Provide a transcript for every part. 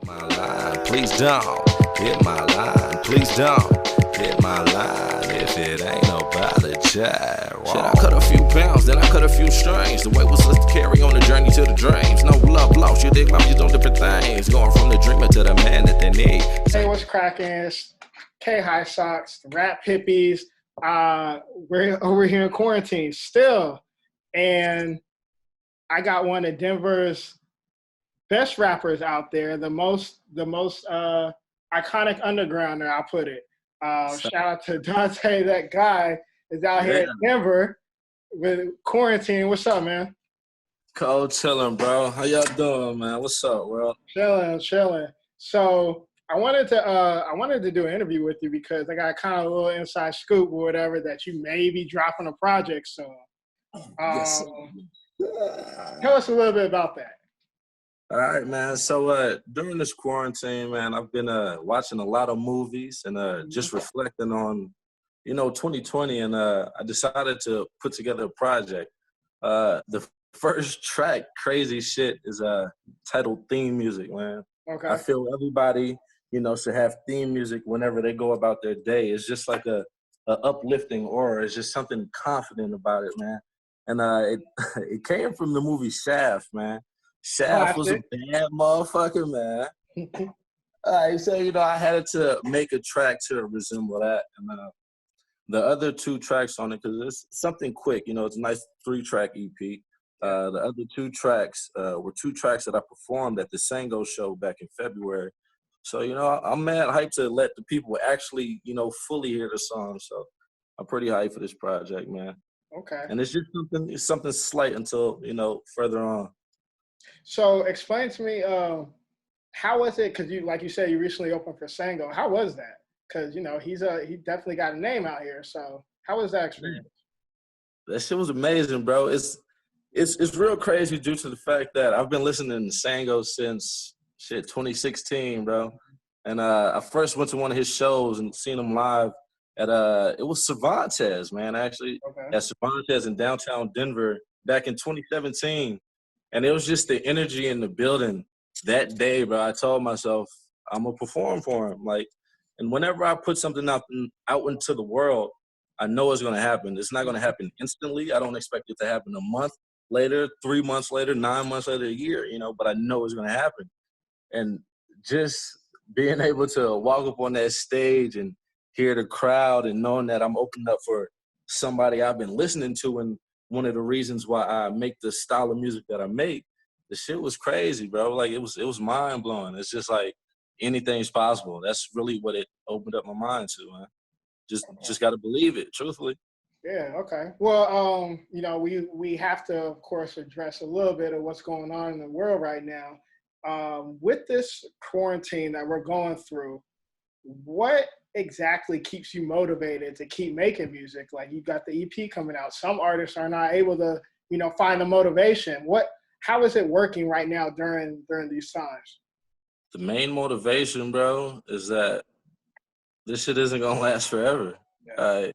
My line, please don't hit my line. Please don't hit my line if it ain't about a child. Shit, I cut a few pounds, then I cut a few strings. The way was let's carry on the journey to the dreams. No love lost, you dig? I'm just doing different things. Going from the dreamer to the man that they need. Hey, what's cracking? It's K-HiSox, the rap hippies. We're over here in quarantine still. And I got one of Denver's best rappers out there, the most iconic undergrounder, I'll put it. Shout out to Dante. That guy is out here in Denver with quarantine. What's up, man? Cold chilling, bro. How y'all doing, man? What's up, world? Chilling. So I wanted to do an interview with you because I got kind of a little inside scoop or whatever that you may be dropping a project soon. Yes. Tell us a little bit about that. All right, man. So during this quarantine, man, I've been watching a lot of movies and just reflecting on, 2020, and I decided to put together a project. The first track, Crazy Shit, is titled Theme Music, man. Okay. I feel everybody, should have theme music whenever they go about their day. It's just like a uplifting aura. It's just something confident about it, man. And it came from the movie Shaft, man. Shaft was a bad motherfucker, man. All right, so, I had to make a track to resemble that. And the other two tracks on it, because it's something quick, it's a nice 3-track EP. The other 2 tracks were 2 tracks that I performed at the Sango show back in February. So, I'm mad hyped to let the people actually, fully hear the song. So I'm pretty hyped for this project, man. Okay. And it's just something slight until, further on. So explain to me, how was it? Because like you said, you recently opened for Sango. How was that? Because he definitely got a name out here. So how was that experience? That shit was amazing, bro. It's real crazy due to the fact that I've been listening to Sango since 2016, bro. And I first went to one of his shows and seen him live at it was Cervantes, man, actually. Okay. At Cervantes in downtown Denver back in 2017. And it was just the energy in the building that day, bro. I told myself I'm gonna perform for him. And whenever I put something out into the world, I know it's gonna happen. It's not gonna happen instantly. I don't expect it to happen a month later, 3 months later, 9 months later, a year, but I know it's gonna happen. And just being able to walk up on that stage and hear the crowd and knowing that I'm opening up for somebody I've been listening to, and one of the reasons why I make the style of music that I make, the shit was crazy, bro. It was mind blowing. It's just like anything's possible. That's really what it opened up my mind to, man. Just got to believe it, truthfully. Yeah. Okay. Well, we have to, of course, address a little bit of what's going on in the world right now. With this quarantine that we're going through, what exactly keeps you motivated to keep making music? Like, you got the EP coming out. Some artists are not able to, find the motivation. How is it working right now during these times? The main motivation, bro, is that this shit isn't gonna last forever. Yeah.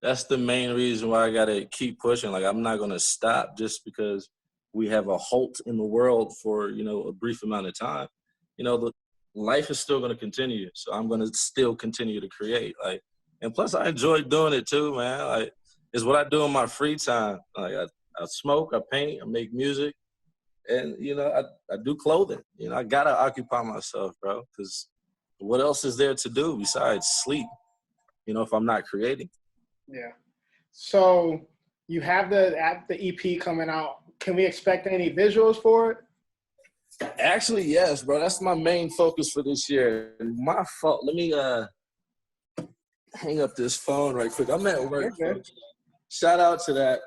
That's the main reason why I gotta keep pushing. I'm not gonna stop just because we have a halt in the world for, a brief amount of time. The life is still gonna continue. So I'm gonna still continue to create. And plus I enjoy doing it too, man. It's what I do in my free time. I smoke, I paint, I make music, and I do clothing. I gotta occupy myself, bro, because what else is there to do besides sleep? If I'm not creating. Yeah. So you have the EP coming out. Can we expect any visuals for it? Actually, yes, bro. That's my main focus for this year. My fault. Let me hang up this phone right quick. I'm at work. Okay. Shout out to that.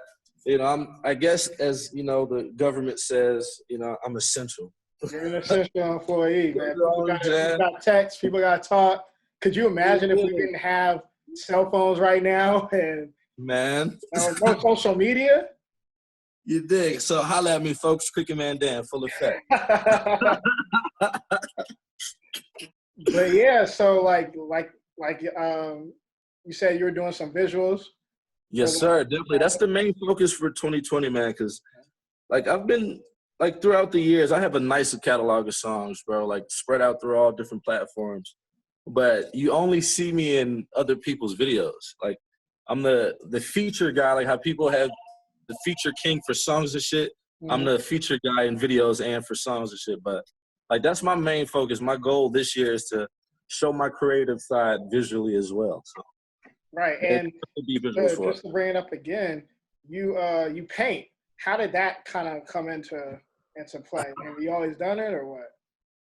I guess as the government says, I'm essential. You're an essential employee, man. People got text, people got talk. Could you imagine if we didn't have cell phones right now and no social media? You dig. So holla at me, folks. Cricket Man Dan, full effect. But yeah, so you said you were doing some visuals. Yes, sir. Definitely. That's the main focus for 2020, man. Because I've been like throughout the years, I have a nice catalog of songs, bro, like spread out through all different platforms. But you only see me in other people's videos. Like I'm the feature guy, like how people have the feature king for songs and shit. I'm Mhm. the feature guy in videos and for songs and shit. But like that's my main focus. My goal this year is to show my creative side visually as well. So Right. it's And to be visuals for it. just to bring it up again, you paint. How did that kind of come into play? Have you always done it or what?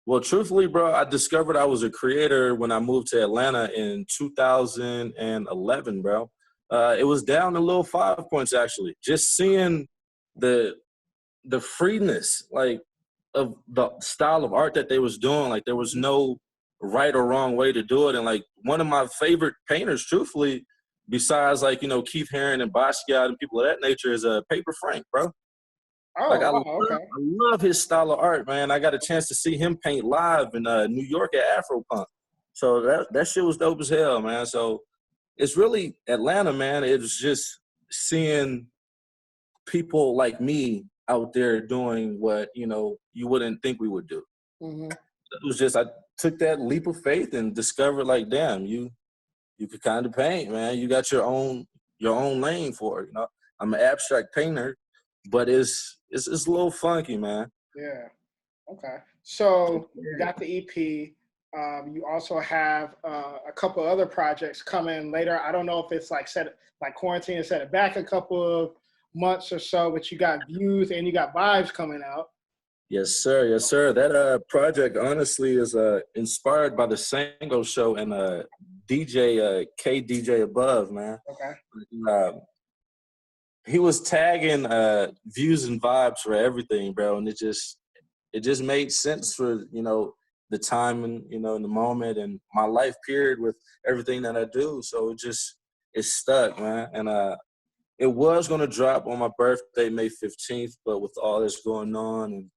Well, truthfully, bro, I discovered I was a creator when I moved to Atlanta in 2011, bro. It was down to little 5 points actually. Just seeing the the freeness, like of the style of art that they was doing. Like there was no right or wrong way to do it. And like one of my favorite painters, truthfully, besides like, Keith Haring and Basquiat and people of that nature is Paper Frank, bro. Like Oh, wow, okay. I love his style of art, man. I got a chance to see him paint live in New York at Afropunk. So that shit was dope as hell, man. So it's really Atlanta, man. It's just seeing people like me out there doing what, you wouldn't think we would do. Hmm. It was just I took that leap of faith and discovered like, damn, you could kind of paint, man. You got your own lane for it, I'm an abstract painter, but it's a little funky, man. Yeah. Okay. So you got the EP. You also have a couple other projects coming later. I don't know if it's like quarantine and set it back a couple of months or so, but you got Views and you got Vibes coming out. Yes, sir. Yes, sir. That project honestly is inspired by the Sango show and DJ DJ above, man. Okay. Uh, he was tagging views and vibes for everything, bro, and it just made sense for the time and in the moment and my life period with everything that I do. So it stuck, man, and it was gonna drop on my birthday, May 15th, but with all this going on and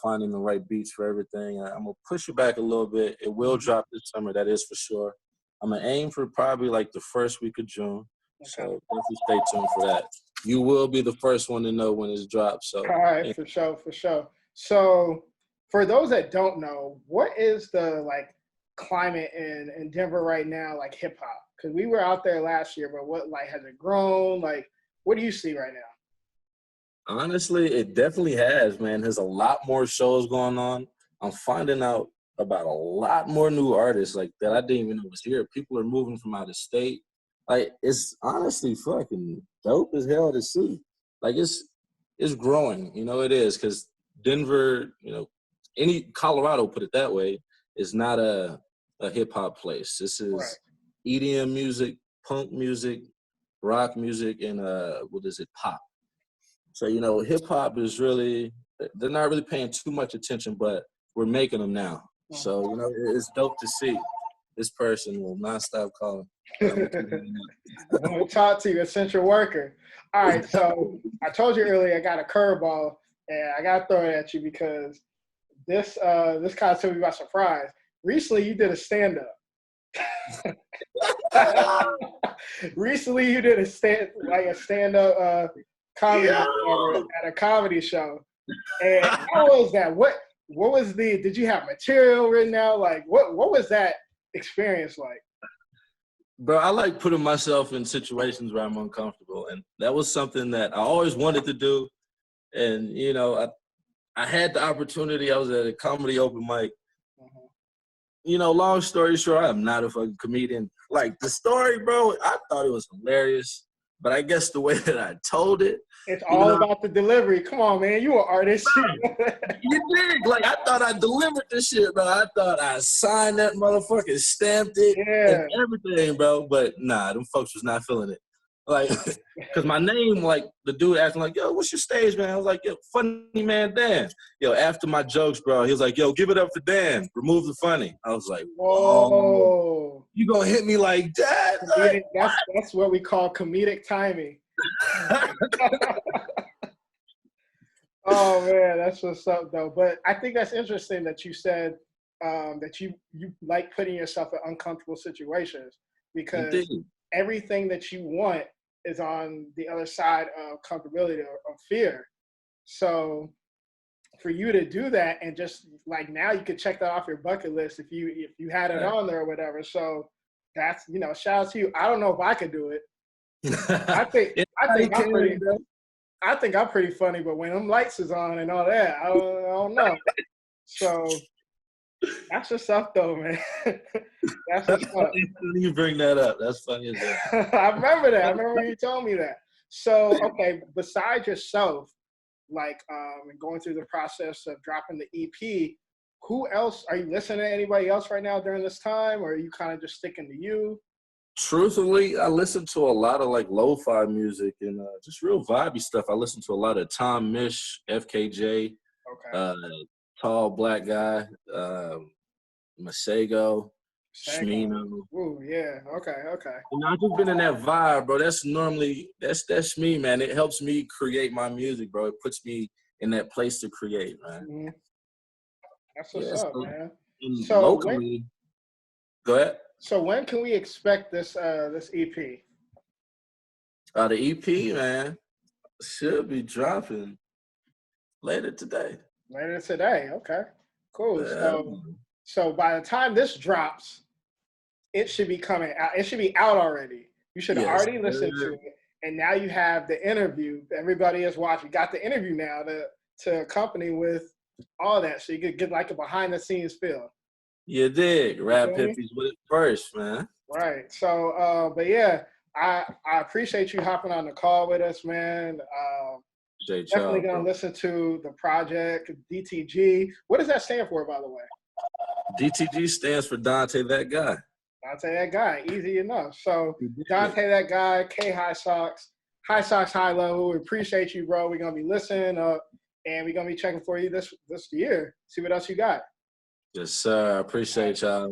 finding the right beats for everything, I'm gonna push it back a little bit. It will drop this summer, that is for sure. I'm gonna aim for probably like the first week of June. Okay. So definitely stay tuned for that. You will be the first one to know when it's dropped. So All right, for sure, for sure. So, for those that don't know, what is the climate in Denver right now, like hip hop? Because we were out there last year, but what has it grown? Like, what do you see right now? honestly, it definitely has, man. There's a lot more shows going on. I'm finding out about a lot more new artists like that I didn't even know was here. People are moving from out of state. Like it's honestly fucking dope as hell to see. Like it's growing, it is because Denver, any Colorado, put it that way, is not a hip hop place. This Right. is EDM music, punk music, rock music, and what is it, pop. So, hip hop is really, they're not really paying too much attention, but we're making them now. So, it's dope to see. This person will not stop calling. I want to talk to you, essential worker. All right, so I told you earlier I got a curveball, and I got to throw it at you because this kind of took me by surprise. Recently, you did a stand up. Recently, you did a stand up comedy at a comedy show. And how was that? What was did you have material written out? Like what was that experience like? Bro, I like putting myself in situations where I'm uncomfortable. And that was something that I always wanted to do. And, I had the opportunity. I was at a comedy open mic. Long story short, I'm not a fucking comedian. Like the story, bro, I thought it was hilarious. But I guess the way that I told it, It's all about the delivery. Come on, man. You an artist. you dig? Like, I thought I delivered this shit, bro. I thought I signed that motherfucker, stamped it, Yeah. and everything, bro. But nah, them folks was not feeling it. Like, because my name, like, the dude asked me, like, yo, what's your stage, man? I was like, yo, funny man, Dan. Yo, after my jokes, bro, he was like, yo, give it up for Dan. Remove the funny. I was like, whoa. You gonna hit me like that? Like, that's what we call comedic timing. Oh man, that's what's up though. But I think that's interesting that you said that you like putting yourself in uncomfortable situations because Indeed. everything that you want is on the other side of comfortability or fear. So for you to do that and just like now you could check that off your bucket list if you had it on there or whatever. So that's, you know, shout out to you. I don't know if I could do it. I think I'm pretty funny, but when them lights is on and all that, I don't know. So that's what's up, though, man. That's what's up. You bring that up. That's funny as hell. I remember that. I remember when you told me that. So, okay, besides yourself, like going through the process of dropping the EP, who else are you listening to? Anybody else right now during this time, or are you kind of just sticking to you? Truthfully, I listen to a lot of like lo-fi music and just real vibey stuff. I listen to a lot of Tom Mish, FKJ, Tall Black Guy, Masego, Shmino. Ooh, yeah. Okay. And I've just been in that vibe, bro. That's me, man. It helps me create my music, bro. It puts me in that place to create, man. Mm-hmm. That's what's up, man. So locally, go ahead. So when can we expect this EP? The EP, man, should be dropping later today. Okay. Cool. Yeah. So by the time this drops, it should be coming out. It should be out already. You should have already listened to it. And now you have the interview. Everybody is watching. You got the interview now to accompany with all that. So you could get like a behind the scenes feel. You dig. Rap hippies with it first, man. Right. So, but yeah, I appreciate you hopping on the call with us, man. Definitely going to listen to the project, DTG. What does that stand for, by the way? DTG stands for Dante Thatguy. Dante Thatguy, easy enough. So Dante Thatguy, K-HiSox, HiSox High Level. We appreciate you, bro. We're going to be listening and we're going to be checking for you this year. See what else you got. Yes, sir. I appreciate y'all.